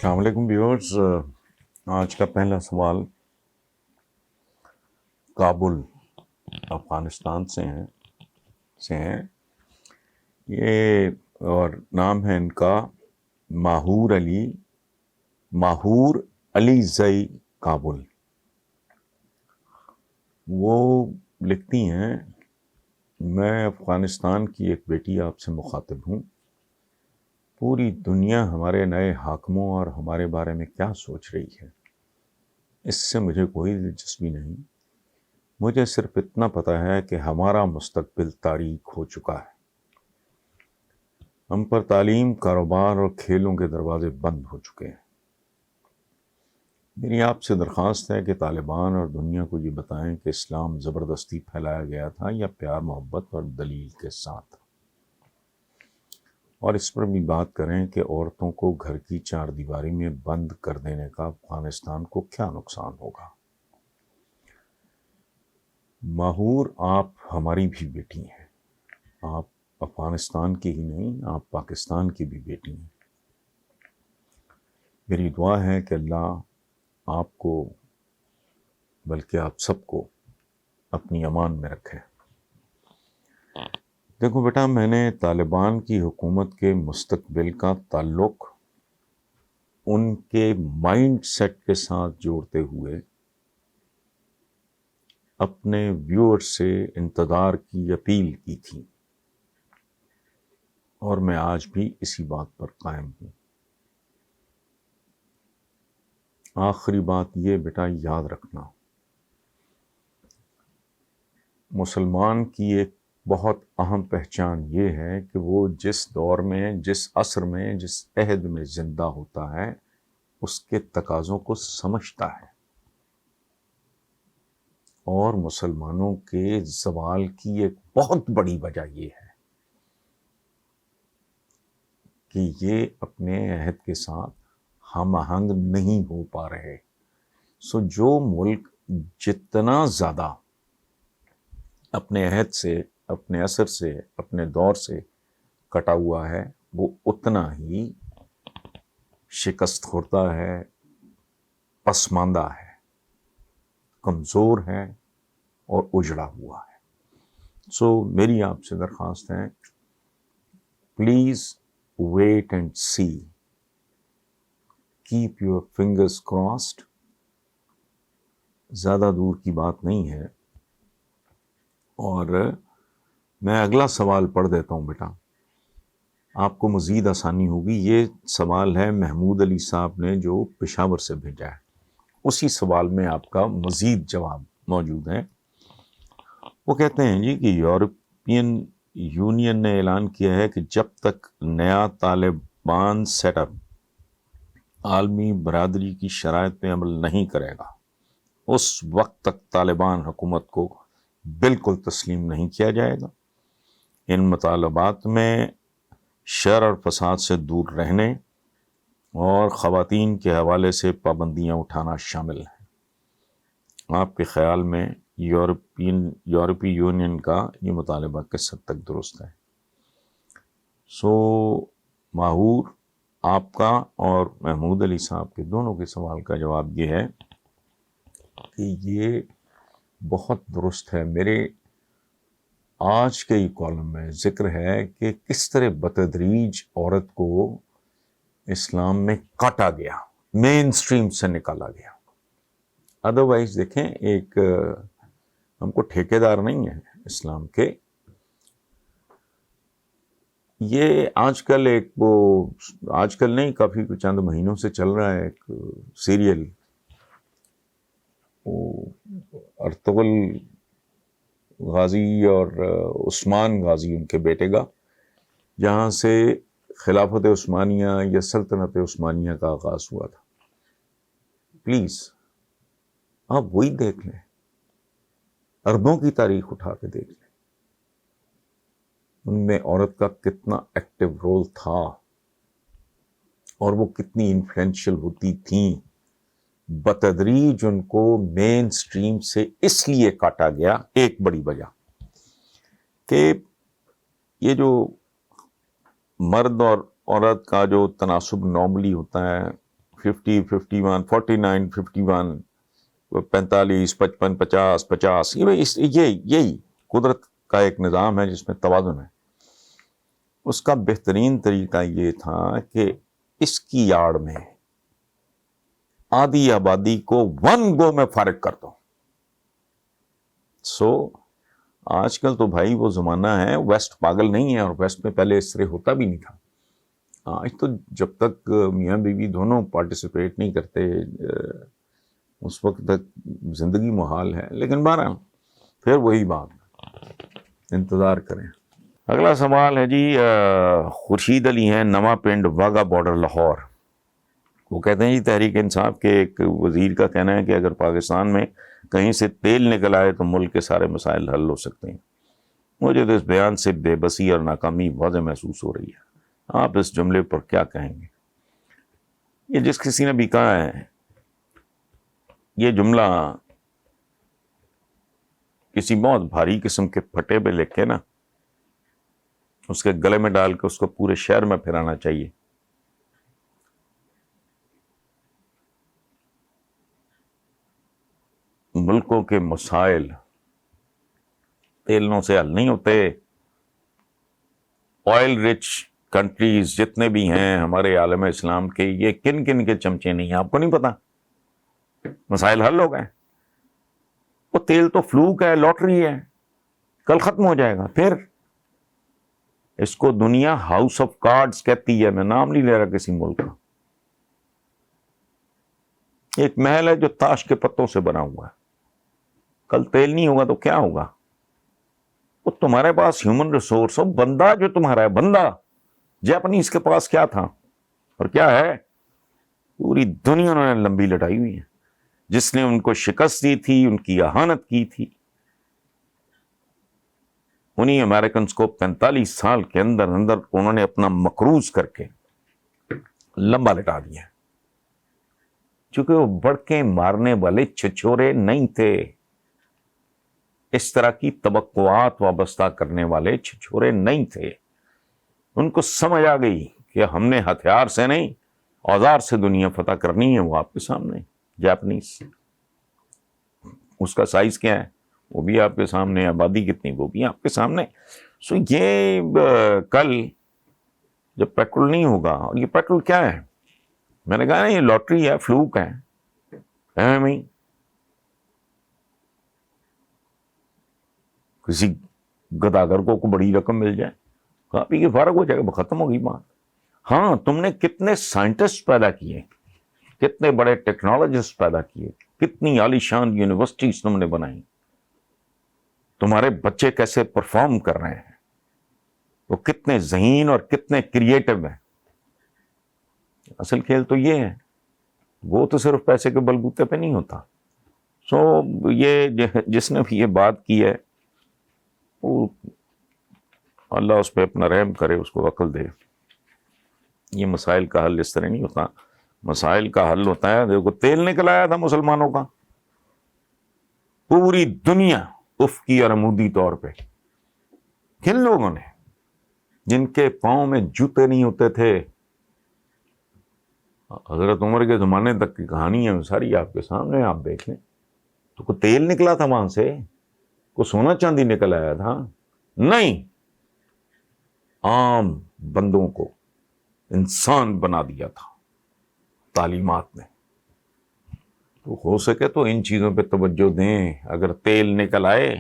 السلام علیکم ویورز. آج کا پہلا سوال کابل افغانستان سے ہیں. یہ اور نام ہے ان کا ماہور علی زئی کابل. وہ لکھتی ہیں، میں افغانستان کی ایک بیٹی آپ سے مخاطب ہوں. پوری دنیا ہمارے نئے حاکموں اور ہمارے بارے میں کیا سوچ رہی ہے، اس سے مجھے کوئی دلچسپی نہیں. مجھے صرف اتنا پتہ ہے کہ ہمارا مستقبل تاریک ہو چکا ہے. ہم پر تعلیم، کاروبار اور کھیلوں کے دروازے بند ہو چکے ہیں. میری آپ سے درخواست ہے کہ طالبان اور دنیا کو یہ بتائیں کہ اسلام زبردستی پھیلایا گیا تھا یا پیار، محبت اور دلیل کے ساتھ. اور اس پر بھی بات کریں کہ عورتوں کو گھر کی چار دیواری میں بند کر دینے کا افغانستان کو کیا نقصان ہوگا. ماہور، آپ ہماری بھی بیٹی ہیں. آپ افغانستان کی ہی نہیں، آپ پاکستان کی بھی بیٹی ہیں. میری دعا ہے کہ اللہ آپ کو، بلکہ آپ سب کو اپنی امان میں رکھے. دیکھو بیٹا، میں نے طالبان کی حکومت کے مستقبل کا تعلق ان کے مائنڈ سیٹ کے ساتھ جوڑتے ہوئے اپنے ویور سے انتظار کی اپیل کی تھی، اور میں آج بھی اسی بات پر قائم ہوں. آخری بات یہ بیٹا یاد رکھنا، مسلمان کی ایک بہت اہم پہچان یہ ہے کہ وہ جس دور میں، جس عصر میں، جس عہد میں زندہ ہوتا ہے اس کے تقاضوں کو سمجھتا ہے. اور مسلمانوں کے زوال کی ایک بہت بڑی وجہ یہ ہے کہ یہ اپنے عہد کے ساتھ ہم آہنگ نہیں ہو پا رہے. جو ملک جتنا زیادہ اپنے عہد سے، اپنے عصر سے، اپنے دور سے کٹا ہوا ہے، وہ اتنا ہی شکست خوردہ ہے، پسماندہ ہے، کمزور ہے اور اجڑا ہوا ہے. میری آپ سے درخواست ہے، please wait and see, keep your fingers crossed. زیادہ دور کی بات نہیں ہے. اور میں اگلا سوال پڑھ دیتا ہوں بیٹا، آپ کو مزید آسانی ہوگی. یہ سوال ہے محمود علی صاحب نے جو پشاور سے بھیجا ہے. اسی سوال میں آپ کا مزید جواب موجود ہے. وہ کہتے ہیں جی کہ یورپین یونین نے اعلان کیا ہے کہ جب تک نیا طالبان سیٹ اپ عالمی برادری کی شرائط پہ عمل نہیں کرے گا، اس وقت تک طالبان حکومت کو بالکل تسلیم نہیں کیا جائے گا. ان مطالبات میں شر اور فساد سے دور رہنے اور خواتین کے حوالے سے پابندیاں اٹھانا شامل ہے. آپ کے خیال میں یورپی یونین کا یہ مطالبہ کس حد تک درست ہے؟ ماہور، آپ کا اور محمود علی صاحب کے دونوں کے سوال کا جواب یہ ہے کہ یہ بہت درست ہے. میرے آج کے کالم میں ذکر ہے کہ کس طرح بتدریج عورت کو اسلام میں کاٹا گیا، مین سٹریم سے نکالا گیا. ادروائز دیکھیں، ایک ہم کو ٹھیکیدار نہیں ہے اسلام کے. یہ آج کل آج کل نہیں، کافی چند مہینوں سے چل رہا ہے ایک سیریل، ارطغرل غازی اور عثمان غازی ان کے بیٹے کا، جہاں سے خلافت عثمانیہ یا سلطنت عثمانیہ کا آغاز ہوا تھا. پلیز آپ وہی دیکھ لیں، اربوں کی تاریخ اٹھا کے دیکھ لیں، ان میں عورت کا کتنا ایکٹیو رول تھا اور وہ کتنی انفلوئنشل ہوتی تھیں. بتدریج ان کو مین سٹریم سے اس لیے کاٹا گیا، ایک بڑی وجہ کہ یہ جو مرد اور عورت کا جو تناسب نارملی ہوتا ہے 50, 51, 49, 51, 45, 55, 50, 50. یہی قدرت کا ایک نظام ہے جس میں توازن ہے. اس کا بہترین طریقہ یہ تھا کہ اس کی آڑ میں آدھی آبادی کو ون گو میں فارغ کر دو. سو آج کل تو بھائی وہ زمانہ ہے، ویسٹ پاگل نہیں ہے، اور ویسٹ میں پہلے اس طرح ہوتا بھی نہیں تھا. آج تو جب تک میاں بیوی دونوں پارٹیسپیٹ نہیں کرتے اس وقت تک زندگی محال ہے. لیکن بہرحال پھر وہی بات، انتظار کریں. اگلا سوال ہے جی خورشید علی ہیں، نواں پنڈ واگا بارڈر لاہور. وہ کہتے ہیں جی تحریک انصاف کے ایک وزیر کا کہنا ہے کہ اگر پاکستان میں کہیں سے تیل نکل آئے تو ملک کے سارے مسائل حل ہو سکتے ہیں. مجھے تو اس بیان سے بے بسی اور ناکامی واضح محسوس ہو رہی ہے. آپ اس جملے پر کیا کہیں گے؟ یہ جس کسی نے بھی کہا ہے یہ جملہ کسی بہت بھاری قسم کے پھٹے پہ لکھ کے نا اس کے گلے میں ڈال کے اس کو پورے شہر میں پھرانا چاہیے. ملکوں کے مسائل تیلوں سے حل نہیں ہوتے. آئل رچ کنٹریز جتنے بھی ہیں ہمارے عالم اسلام کے، یہ کن کن کے چمچے نہیں ہیں، آپ کو نہیں پتا؟ مسائل حل ہو گئے. وہ تیل تو فلوک ہے، لاٹری ہے، کل ختم ہو جائے گا. پھر اس کو دنیا ہاؤس آف کارڈز کہتی ہے. میں نام نہیں لے رہا کسی ملک کا. ایک محل ہے جو تاش کے پتوں سے بنا ہوا ہے. کل تیل نہیں ہوگا تو کیا ہوگا؟ وہ تمہارے پاس ہیومن ریسورس ہو، بندہ جو تمہارا ہے، بندہ جاپنیز کے پاس کیا تھا اور کیا ہے؟ پوری دنیا انہوں نے لمبی لٹائی ہوئی ہے. جس نے ان کو شکست دی تھی، ان کی اہانت کی تھی، انہی امریکنز کو 45 سال کے اندر انہوں نے اپنا مقروض کر کے لمبا لٹا دیا. چونکہ وہ بڑکے مارنے والے چھچورے نہیں تھے، اس طرح کی توقعات وابستہ کرنے والے چھچورے نہیں تھے. ان کو سمجھ آ گئی کہ ہم نے ہتھیار سے نہیں اوزار سے دنیا فتح کرنی ہے. وہ آپ کے سامنے جاپنیز، اس کا سائز کیا ہے وہ بھی آپ کے سامنے، آبادی کتنی وہ بھی آپ کے سامنے. سو یہ کل جب پیٹرول نہیں ہوگا، اور یہ پیٹرول کیا ہے؟ میں نے کہا نا یہ لاٹری ہے، فلوک ہے. کسی گداگر کو بڑی رقم مل جائے، کہا پی کے فارغ ہو جائے گا، ختم ہوگی بات. ہاں تم نے کتنے سائنٹسٹ پیدا کیے، کتنے بڑے ٹیکنالوجسٹ پیدا کیے، کتنی عالیشان یونیورسٹیز تم نے بنائی، تمہارے بچے کیسے پرفارم کر رہے ہیں، وہ کتنے ذہین اور کتنے کریٹو ہیں. اصل کھیل تو یہ ہے، وہ تو صرف پیسے کے بلبوتے پہ نہیں ہوتا. سو یہ جس نے بھی یہ بات کی ہے وہ اللہ اس پہ اپنا رحم کرے، اس کو عقل دے. یہ مسائل کا حل اس طرح نہیں ہوتا. مسائل کا حل ہوتا ہے، دیکھو تیل نکل آیا تھا مسلمانوں کا، پوری دنیا اف کی اور عمودی طور پہ. کن لوگوں نے؟ جن کے پاؤں میں جوتے نہیں ہوتے تھے. حضرت عمر کے زمانے تک کی کہانی ہے ساری آپ کے سامنے، آپ دیکھ لیں. تو کوئی تیل نکلا تھا وہاں سے؟ کوئی سونا چاندی نکل آیا تھا؟ نہیں. عام بندوں کو انسان بنا دیا تھا تعلیمات نے. تو ہو سکے تو ان چیزوں پہ توجہ دیں. اگر تیل نکل آئے